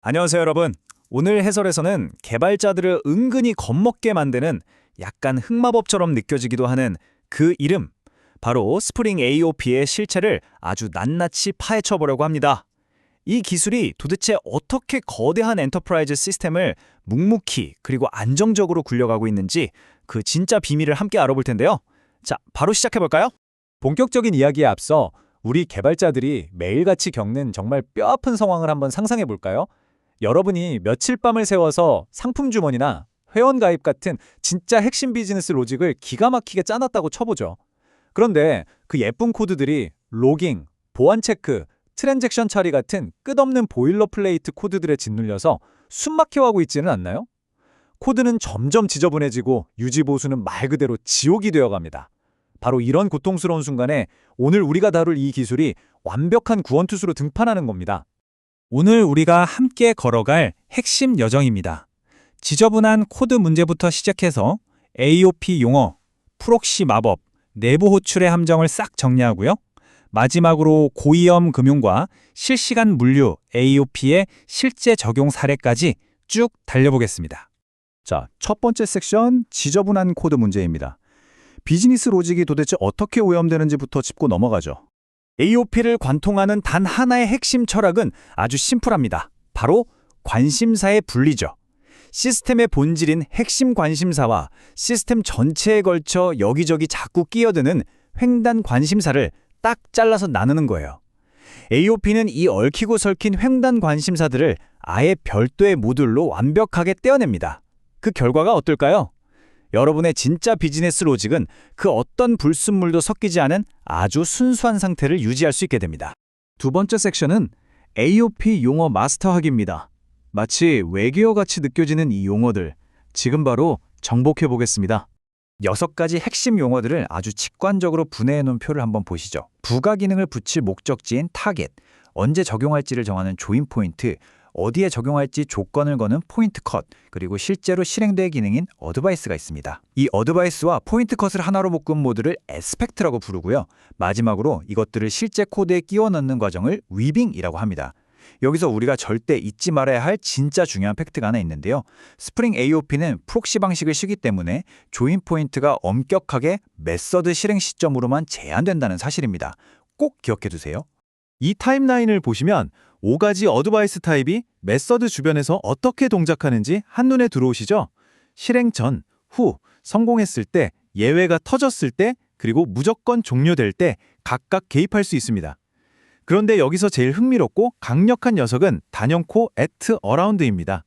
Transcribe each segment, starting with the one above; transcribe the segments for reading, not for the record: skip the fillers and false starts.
안녕하세요, 여러분. 오늘 해설에서는 개발자들을 은근히 겁먹게 만드는 약간 흑마법처럼 느껴지기도 하는 그 이름, 바로 스프링 AOP의 실체를 아주 낱낱이 파헤쳐 보려고 합니다. 이 기술이 도대체 어떻게 거대한 엔터프라이즈 시스템을 묵묵히 그리고 안정적으로 굴려가고 있는지 그 진짜 비밀을 함께 알아볼 텐데요. 자, 바로 시작해 볼까요? 본격적인 이야기에 앞서 우리 개발자들이 매일같이 겪는 정말 뼈아픈 상황을 한번 상상해 볼까요? 여러분이 며칠 밤을 새워서 상품 주문이나 회원 가입 같은 진짜 핵심 비즈니스 로직을 기가 막히게 짜놨다고 쳐보죠. 그런데 그 예쁜 코드들이 로깅, 보안 체크, 트랜잭션 처리 같은 끝없는 보일러플레이트 코드들에 짓눌려서 숨막혀가고 있지는 않나요? 코드는 점점 지저분해지고 유지 보수는 말 그대로 지옥이 되어갑니다. 바로 이런 고통스러운 순간에 오늘 우리가 다룰 이 기술이 완벽한 구원투수로 등판하는 겁니다. 오늘 우리가 함께 걸어갈 핵심 여정입니다. 지저분한 코드 문제부터 시작해서 AOP 용어, 프록시 마법, 내부 호출의 함정을 싹 정리하고요. 마지막으로 고위험 금융과 실시간 물류 AOP의 실제 적용 사례까지 쭉 달려보겠습니다. 자, 첫 번째 섹션, 지저분한 코드 문제입니다. 비즈니스 로직이 도대체 어떻게 오염되는지부터 짚고 넘어가죠. AOP를 관통하는 단 하나의 핵심 철학은 아주 심플합니다. 바로 관심사의 분리죠. 시스템의 본질인 핵심 관심사와 시스템 전체에 걸쳐 여기저기 자꾸 끼어드는 횡단 관심사를 딱 잘라서 나누는 거예요. AOP는 이 얽히고 설킨 횡단 관심사들을 아예 별도의 모듈로 완벽하게 떼어냅니다. 그 결과가 어떨까요? 여러분의 진짜 비즈니스 로직은 그 어떤 불순물도 섞이지 않은 아주 순수한 상태를 유지할 수 있게 됩니다. 두 번째 섹션은 AOP 용어 마스터학입니다. 마치 외계어같이 느껴지는 이 용어들, 지금 바로 정복해 보겠습니다. 6가지 핵심 용어들을 아주 직관적으로 분해해 놓은 표를 한번 보시죠. 부가 기능을 붙일 목적지인 타겟, 언제 적용할지를 정하는 조인 포인트, 어디에 적용할지 조건을 거는 포인트 컷, 그리고 실제로 실행될 기능인 어드바이스가 있습니다. 이 어드바이스와 포인트 컷을 하나로 묶은 모드를 에스펙트라고 부르고요. 마지막으로 이것들을 실제 코드에 끼워 넣는 과정을 위빙이라고 합니다. 여기서 우리가 절대 잊지 말아야 할 진짜 중요한 팩트가 하나 있는데요. 스프링 AOP는 프록시 방식을 쓰기 때문에 조인 포인트가 엄격하게 메서드 실행 시점으로만 제한된다는 사실입니다. 꼭 기억해 두세요. 이 타임라인을 보시면 5가지 어드바이스 타입이 메서드 주변에서 어떻게 동작하는지 한눈에 들어오시죠? 실행 전, 후, 성공했을 때, 예외가 터졌을 때, 그리고 무조건 종료될 때 각각 개입할 수 있습니다. 그런데 여기서 제일 흥미롭고 강력한 녀석은 단연코 at around입니다.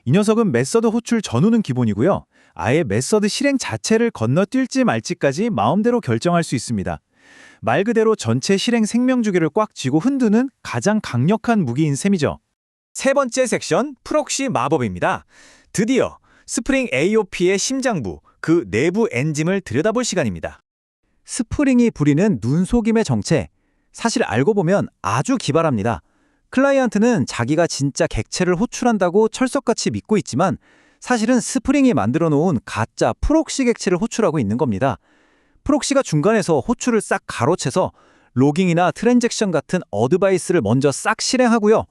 이 녀석은 메서드 호출 전후는 기본이고요. 아예 메서드 실행 자체를 건너뛸지 말지까지 마음대로 결정할 수 있습니다. 말 그대로 전체 실행 생명주기를 꽉 쥐고 흔드는 가장 강력한 무기인 셈이죠. 세 번째 섹션, 프록시 마법입니다. 드디어 스프링 AOP의 심장부, 그 내부 엔짐을 들여다볼 시간입니다. 스프링이 부리는 눈속임의 정체, 사실 알고 보면 아주 기발합니다. 클라이언트는 자기가 진짜 객체를 호출한다고 철석같이 믿고 있지만 사실은 스프링이 만들어 놓은 가짜 프록시 객체를 호출하고 있는 겁니다. 프록시가 중간에서 호출을 싹 가로채서 로깅이나 트랜잭션 같은 어드바이스를 먼저 싹 실행하고요.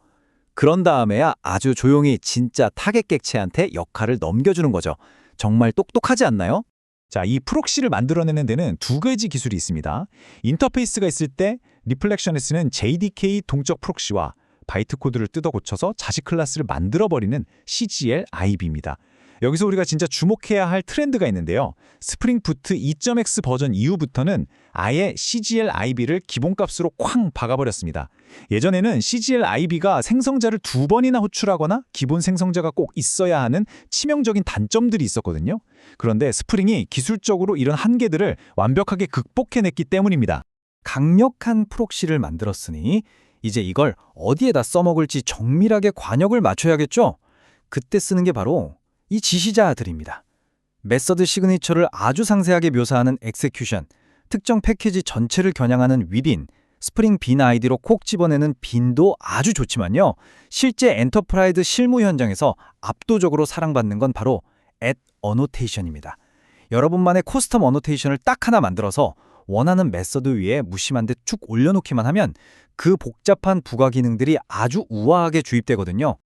그런 다음에야 아주 조용히 진짜 타겟 객체한테 역할을 넘겨주는 거죠. 정말 똑똑하지 않나요? 자, 이 프록시를 만들어내는 데는 2가지 기술이 있습니다. 인터페이스가 있을 때 리플렉션에 쓰는 JDK 동적 프록시와 바이트 코드를 뜯어 고쳐서 자식 클래스를 만들어버리는 CGL IB입니다. 여기서 우리가 진짜 주목해야 할 트렌드가 있는데요. 스프링 부트 2.x 버전 이후부터는 아예 CGL IB를 기본값으로 쾅 박아버렸습니다. 예전에는 CGL IB가 생성자를 2번이나 호출하거나 기본 생성자가 꼭 있어야 하는 치명적인 단점들이 있었거든요. 그런데 스프링이 기술적으로 이런 한계들을 완벽하게 극복해냈기 때문입니다. 강력한 프록시를 만들었으니 이제 이걸 어디에다 써먹을지 정밀하게 관역을 맞춰야겠죠? 그때 쓰는 게 바로 이 지시자들입니다. 메서드 시그니처를 아주 상세하게 묘사하는 execution, 특정 패키지 전체를 겨냥하는 within, 스프링 빈 아이디로 콕 집어내는 빈도 아주 좋지만요. 실제 엔터프라이즈 실무 현장에서 압도적으로 사랑받는 건 바로 at annotation입니다. 여러분만의 커스텀 어노테이션을 딱 하나 만들어서 원하는 메서드 위에 무심한 듯 쭉 올려놓기만 하면 그 복잡한 부가 기능들이 아주 우아하게 주입되거든요.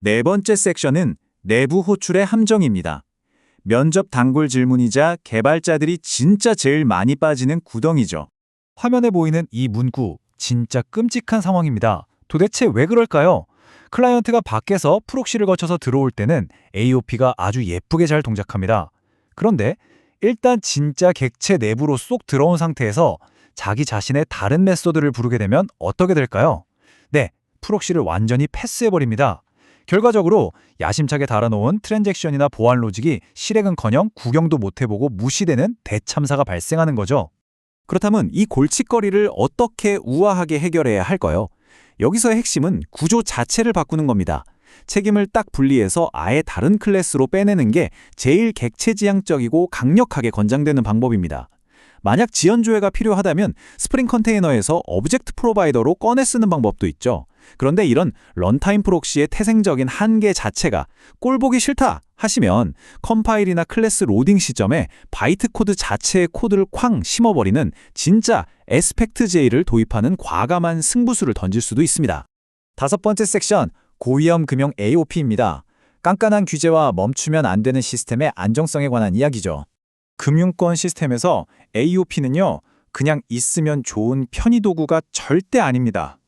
네 번째 섹션은 내부 호출의 함정입니다. 면접 단골 질문이자 개발자들이 진짜 제일 많이 빠지는 구덩이죠. 화면에 보이는 이 문구, 진짜 끔찍한 상황입니다. 도대체 왜 그럴까요? 클라이언트가 밖에서 프록시를 거쳐서 들어올 때는 AOP가 아주 예쁘게 잘 동작합니다. 그런데 일단 진짜 객체 내부로 쏙 들어온 상태에서 자기 자신의 다른 메소드를 부르게 되면 어떻게 될까요? 네, 프록시를 완전히 패스해버립니다. 결과적으로 야심차게 달아놓은 트랜잭션이나 보안 로직이 실행은커녕 구경도 못해보고 무시되는 대참사가 발생하는 거죠. 그렇다면 이 골칫거리를 어떻게 우아하게 해결해야 할까요? 여기서의 핵심은 구조 자체를 바꾸는 겁니다. 책임을 딱 분리해서 아예 다른 클래스로 빼내는 게 제일 객체지향적이고 강력하게 권장되는 방법입니다. 만약 지연 조회가 필요하다면 스프링 컨테이너에서 오브젝트 프로바이더로 꺼내 쓰는 방법도 있죠. 그런데 이런 런타임 프록시의 태생적인 한계 자체가 꼴보기 싫다 하시면 컴파일이나 클래스 로딩 시점에 바이트 코드 자체의 코드를 쾅 심어버리는 진짜 에스펙트-J를 도입하는 과감한 승부수를 던질 수도 있습니다. 다섯 번째 섹션, 고위험 금융 AOP입니다. 깐깐한 규제와 멈추면 안 되는 시스템의 안정성에 관한 이야기죠. 금융권 시스템에서 AOP는요, 그냥 있으면 좋은 편의 도구가 절대 아닙니다.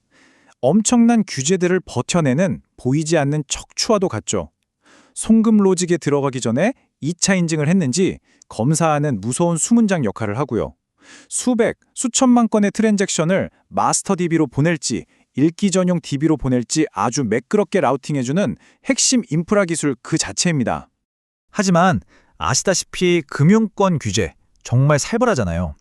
엄청난 규제들을 버텨내는 보이지 않는 척추와도 같죠. 송금 로직에 들어가기 전에 2차 인증을 했는지 검사하는 무서운 수문장 역할을 하고요. 수백, 수천만 건의 트랜잭션을 마스터 DB로 보낼지 읽기 전용 DB로 보낼지 아주 매끄럽게 라우팅해주는 핵심 인프라 기술 그 자체입니다. 하지만 아시다시피 금융권 규제 정말 살벌하잖아요.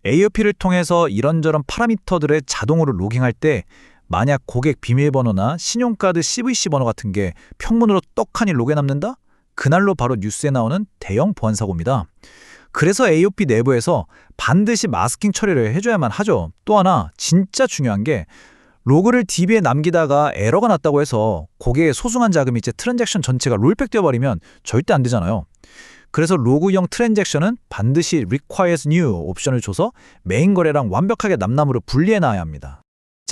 AOP를 통해서 이런저런 파라미터들을 자동으로 로깅할 때 만약 고객 비밀번호나 신용카드 CVC 번호 같은 게 평문으로 떡하니 로그에 남는다? 그날로 바로 뉴스에 나오는 대형 보안 사고입니다. 그래서 AOP 내부에서 반드시 마스킹 처리를 해줘야만 하죠. 또 하나 진짜 중요한 게 로그를 DB에 남기다가 에러가 났다고 해서 고객의 소중한 자금이 이제 트랜잭션 전체가 롤백 되어버리면 절대 안 되잖아요. 그래서 로그형 트랜잭션은 반드시 requires new 옵션을 줘서 메인 거래랑 완벽하게 남남으로 분리해놔야 합니다.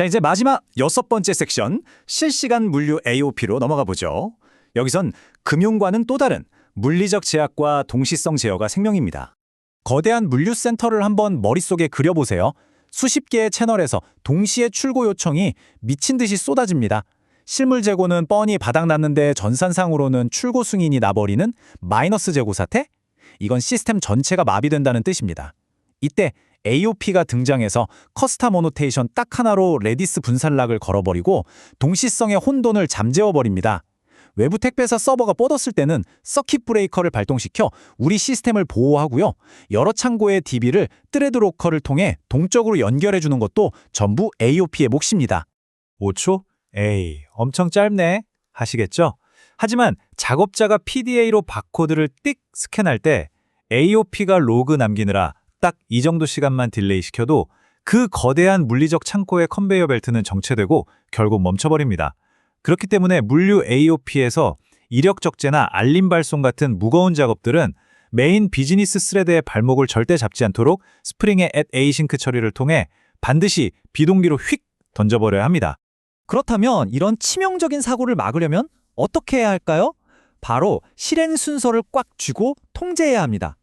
자, 이제 마지막 6번째 섹션, 실시간 물류 AOP로 넘어가 보죠. 여기선 금융과는 또 다른 물리적 제약과 동시성 제어가 생명입니다. 거대한 물류 센터를 한번 머릿속에 그려보세요. 수십 개의 채널에서 동시에 출고 요청이 미친 듯이 쏟아집니다. 실물 재고는 뻔히 바닥났는데 전산상으로는 출고 승인이 나버리는 마이너스 재고 사태? 이건 시스템 전체가 마비된다는 뜻입니다. 이때 AOP가 등장해서 커스텀 어노테이션 딱 하나로 레디스 분산락을 걸어버리고 동시성의 혼돈을 잠재워버립니다. 외부 택배사 서버가 뻗었을 때는 서킷 브레이커를 발동시켜 우리 시스템을 보호하고요. 여러 창고의 DB를 트레드 로커를 통해 동적으로 연결해주는 것도 전부 AOP의 몫입니다. 5초? 에이, 엄청 짧네 하시겠죠? 하지만 작업자가 PDA로 바코드를 띡 스캔할 때 AOP가 로그 남기느라 딱 이 정도 시간만 딜레이 시켜도 그 거대한 물리적 창고의 컨베이어 벨트는 정체되고 결국 멈춰버립니다. 그렇기 때문에 물류 AOP에서 이력 적재나 알림 발송 같은 무거운 작업들은 메인 비즈니스 스레드의 발목을 절대 잡지 않도록 스프링의 @async 처리를 통해 반드시 비동기로 휙 던져버려야 합니다. 그렇다면 이런 치명적인 사고를 막으려면 어떻게 해야 할까요? 바로 실행 순서를 꽉 쥐고 통제해야 합니다.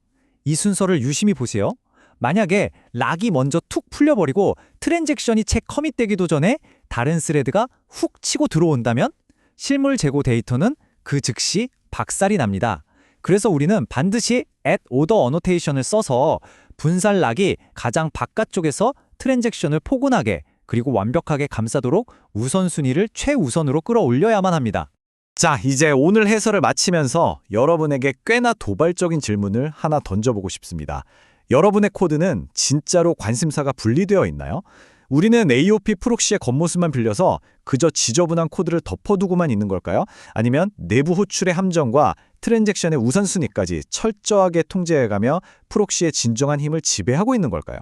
이 순서를 유심히 보세요. 만약에 락이 먼저 툭 풀려버리고 트랜잭션이 채 커밋되기도 전에 다른 스레드가 훅 치고 들어온다면 실물 재고 데이터는 그 즉시 박살이 납니다. 그래서 우리는 반드시 order annotation을 써서 분산 락이 가장 바깥쪽에서 트랜잭션을 포근하게 그리고 완벽하게 감싸도록 우선순위를 최우선으로 끌어올려야만 합니다. 자, 이제 오늘 해설을 마치면서 여러분에게 꽤나 도발적인 질문을 하나 던져보고 싶습니다. 여러분의 코드는 진짜로 관심사가 분리되어 있나요? 우리는 AOP 프록시의 겉모습만 빌려서 그저 지저분한 코드를 덮어두고만 있는 걸까요? 아니면 내부 호출의 함정과 트랜잭션의 우선순위까지 철저하게 통제해가며 프록시의 진정한 힘을 지배하고 있는 걸까요?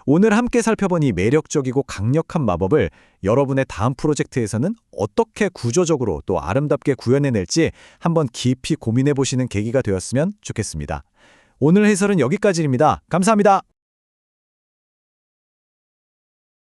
오늘 함께 살펴본 이 매력적이고 강력한 마법을 여러분의 다음 프로젝트에서는 어떻게 구조적으로 또 아름답게 구현해낼지 한번 깊이 고민해보시는 계기가 되었으면 좋겠습니다. 오늘 해설은 여기까지입니다. 감사합니다.